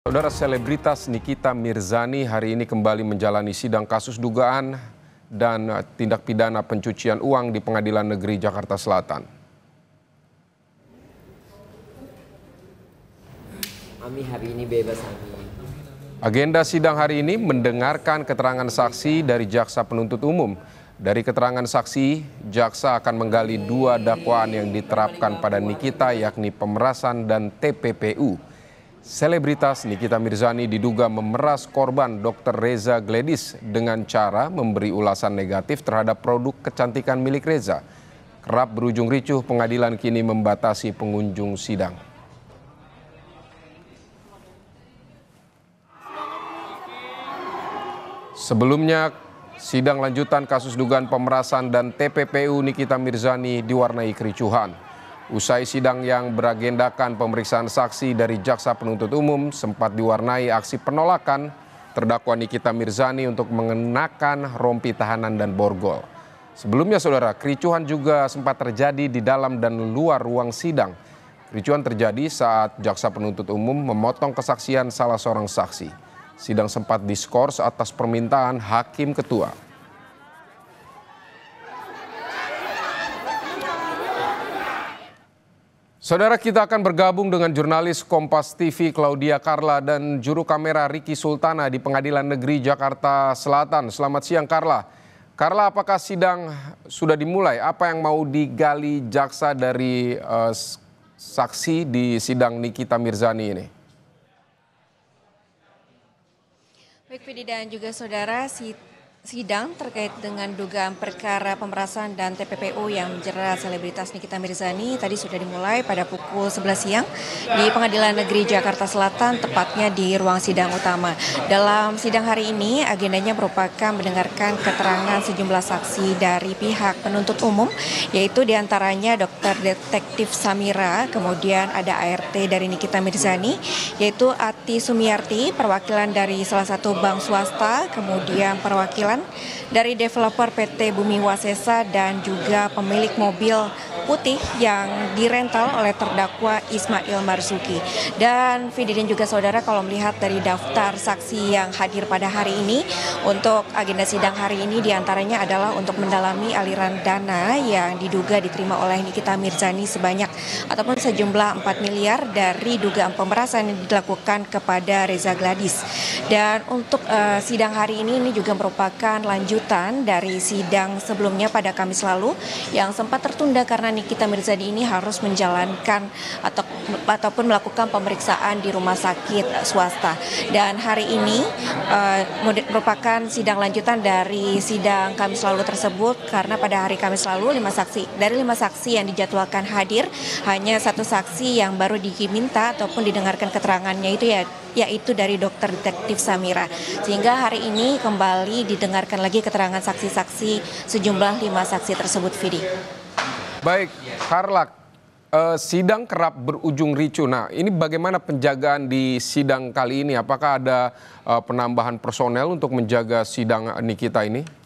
Saudara, selebritas Nikita Mirzani hari ini kembali menjalani sidang kasus dugaan dan tindak pidana pencucian uang di Pengadilan Negeri Jakarta Selatan. Ami hari ini bebas, Ami. Agenda sidang hari ini mendengarkan keterangan saksi dari jaksa penuntut umum. Dari keterangan saksi, jaksa akan menggali dua dakwaan yang diterapkan pada Nikita, yakni pemerasan dan TPPU. Selebritas Nikita Mirzani diduga memeras korban Dr. Reza Gledis dengan cara memberi ulasan negatif terhadap produk kecantikan milik Reza. Kerap berujung ricuh, pengadilan kini membatasi pengunjung sidang. Sebelumnya, sidang lanjutan kasus dugaan pemerasan dan TPPU Nikita Mirzani diwarnai kericuhan. Usai sidang yang beragendakan pemeriksaan saksi dari jaksa penuntut umum sempat diwarnai aksi penolakan terdakwa Nikita Mirzani untuk mengenakan rompi tahanan dan borgol. Sebelumnya, saudara, kericuhan juga sempat terjadi di dalam dan luar ruang sidang. Kericuhan terjadi saat jaksa penuntut umum memotong kesaksian salah seorang saksi. Sidang sempat diskors atas permintaan hakim ketua. Saudara, kita akan bergabung dengan jurnalis Kompas TV Claudia Carla dan juru kamera Ricky Sultana di Pengadilan Negeri Jakarta Selatan. Selamat siang, Carla. Carla, apakah sidang sudah dimulai? Apa yang mau digali jaksa dari saksi di sidang Nikita Mirzani ini? Baik, Fidi dan juga saudara, sidang terkait dengan dugaan perkara pemerasan dan TPPU yang menjerat selebritas Nikita Mirzani tadi sudah dimulai pada pukul 11 siang di Pengadilan Negeri Jakarta Selatan, tepatnya di ruang sidang utama. Dalam sidang hari ini agendanya merupakan mendengarkan keterangan sejumlah saksi dari pihak penuntut umum, yaitu diantaranya Dr. Detektif Samira, kemudian ada ART dari Nikita Mirzani, yaitu Ati Sumiarti, perwakilan dari salah satu bank swasta, kemudian perwakilan dari developer PT Bumi Wasesa dan juga pemilik mobil putih yang dirental oleh terdakwa Ismail Marzuki. Dan Fidi dan juga saudara, kalau melihat dari daftar saksi yang hadir pada hari ini, untuk agenda sidang hari ini diantaranya adalah untuk mendalami aliran dana yang diduga diterima oleh Nikita Mirzani sebanyak ataupun sejumlah 4 miliar dari dugaan pemerasan yang dilakukan kepada Reza Gledis. Dan untuk sidang hari ini juga merupakan lanjutan dari sidang sebelumnya pada Kamis lalu yang sempat tertunda karena Nikita Mirzani ini harus menjalankan ataupun melakukan pemeriksaan di rumah sakit swasta. Dan hari ini merupakan sidang lanjutan dari sidang Kamis lalu tersebut, karena pada hari Kamis lalu 5 saksi yang dijadwalkan hadir, hanya satu saksi yang baru diminta ataupun didengarkan keterangannya yaitu dari Dr. Detektif Samira. Sehingga hari ini kembali didengarkan lagi keterangan saksi-saksi sejumlah 5 saksi tersebut, Fidi. Baik, Carla, sidang kerap berujung ricuh. Nah, ini bagaimana penjagaan di sidang kali ini? Apakah ada penambahan personel untuk menjaga sidang Nikita ini?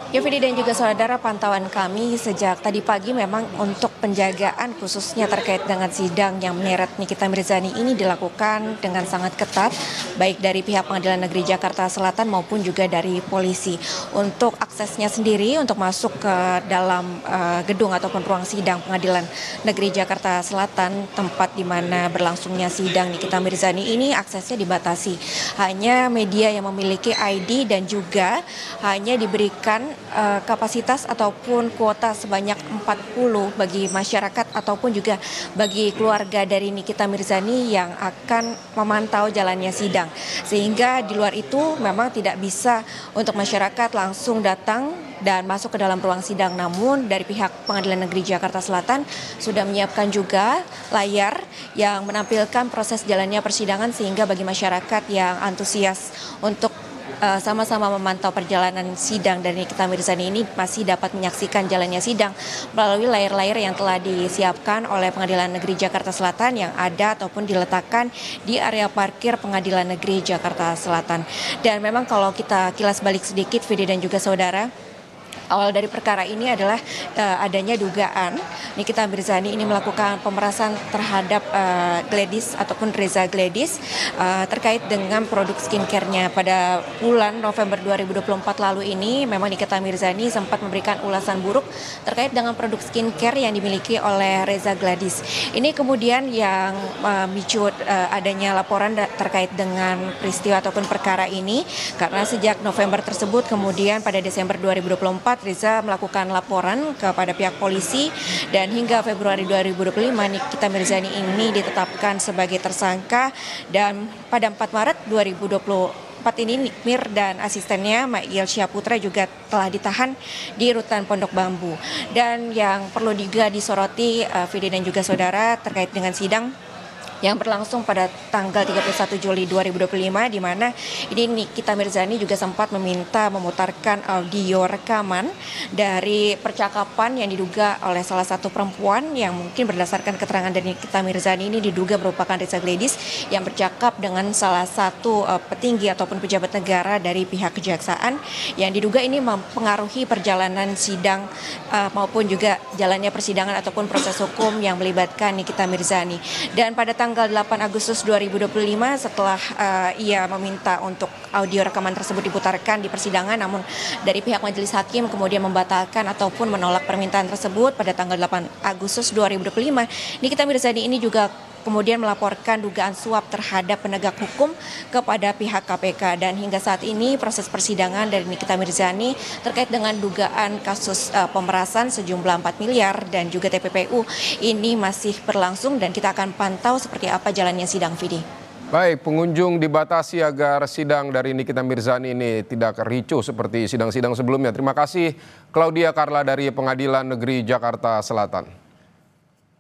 Ya, Fidi dan juga saudara, pantauan kami sejak tadi pagi memang untuk penjagaan khususnya terkait dengan sidang yang menyeret Nikita Mirzani ini dilakukan dengan sangat ketat, baik dari pihak Pengadilan Negeri Jakarta Selatan maupun juga dari polisi. Untuk aksesnya sendiri untuk masuk ke dalam gedung ataupun ruang sidang Pengadilan Negeri Jakarta Selatan, tempat di mana berlangsungnya sidang Nikita Mirzani ini, aksesnya dibatasi. Hanya media yang memiliki ID dan juga hanya diberikan kapasitas ataupun kuota sebanyak 40 bagi masyarakat ataupun juga bagi keluarga dari Nikita Mirzani yang akan memantau jalannya sidang. Sehingga di luar itu memang tidak bisa untuk masyarakat langsung datang dan masuk ke dalam ruang sidang. Namun dari pihak Pengadilan Negeri Jakarta Selatan sudah menyiapkan juga layar yang menampilkan proses jalannya persidangan, sehingga bagi masyarakat yang antusias untuk sama-sama memantau perjalanan sidang dari Nikita Mirzani ini masih dapat menyaksikan jalannya sidang melalui layar-layar yang telah disiapkan oleh Pengadilan Negeri Jakarta Selatan yang ada ataupun diletakkan di area parkir Pengadilan Negeri Jakarta Selatan. Dan memang kalau kita kilas balik sedikit, Fidi dan juga saudara, Awal dari perkara ini adalah adanya dugaan Nikita Mirzani ini melakukan pemerasan terhadap Gladys ataupun Reza Gladys terkait dengan produk skincare-nya. Pada bulan November 2024 lalu ini memang Nikita Mirzani sempat memberikan ulasan buruk terkait dengan produk skincare yang dimiliki oleh Reza Gladys. Ini kemudian yang memicu adanya laporan terkait dengan peristiwa ataupun perkara ini, karena sejak November tersebut kemudian pada Desember 2024 Reza melakukan laporan kepada pihak polisi dan hingga Februari 2025 Nikita Mirzani ini ditetapkan sebagai tersangka, dan pada 4 Maret 2024 ini Mir dan asistennya Mail Syaputra juga telah ditahan di rutan Pondok Bambu. Dan yang perlu juga disoroti Vidi dan juga saudara terkait dengan sidang yang berlangsung pada tanggal 31 Juli 2025, di mana ini Nikita Mirzani juga sempat meminta memutarkan audio rekaman dari percakapan yang diduga oleh salah satu perempuan yang mungkin berdasarkan keterangan dari Nikita Mirzani ini diduga merupakan Reza Gladys yang bercakap dengan salah satu petinggi ataupun pejabat negara dari pihak kejaksaan yang diduga ini mempengaruhi perjalanan sidang maupun juga jalannya persidangan ataupun proses hukum yang melibatkan Nikita Mirzani. Dan pada tanggal 8 Agustus 2025 setelah ia meminta untuk audio rekaman tersebut diputarkan di persidangan, namun dari pihak majelis hakim kemudian membatalkan ataupun menolak permintaan tersebut pada tanggal 8 Agustus 2025. Nikita Mirzani ini juga kemudian melaporkan dugaan suap terhadap penegak hukum kepada pihak KPK, dan hingga saat ini proses persidangan dari Nikita Mirzani terkait dengan dugaan kasus pemerasan sejumlah 4 miliar dan juga TPPU ini masih berlangsung, dan kita akan pantau seperti apa jalannya sidang, Vidi. Baik, pengunjung dibatasi agar sidang dari Nikita Mirzani ini tidak ricuh seperti sidang-sidang sebelumnya. Terima kasih Claudia Carla dari Pengadilan Negeri Jakarta Selatan.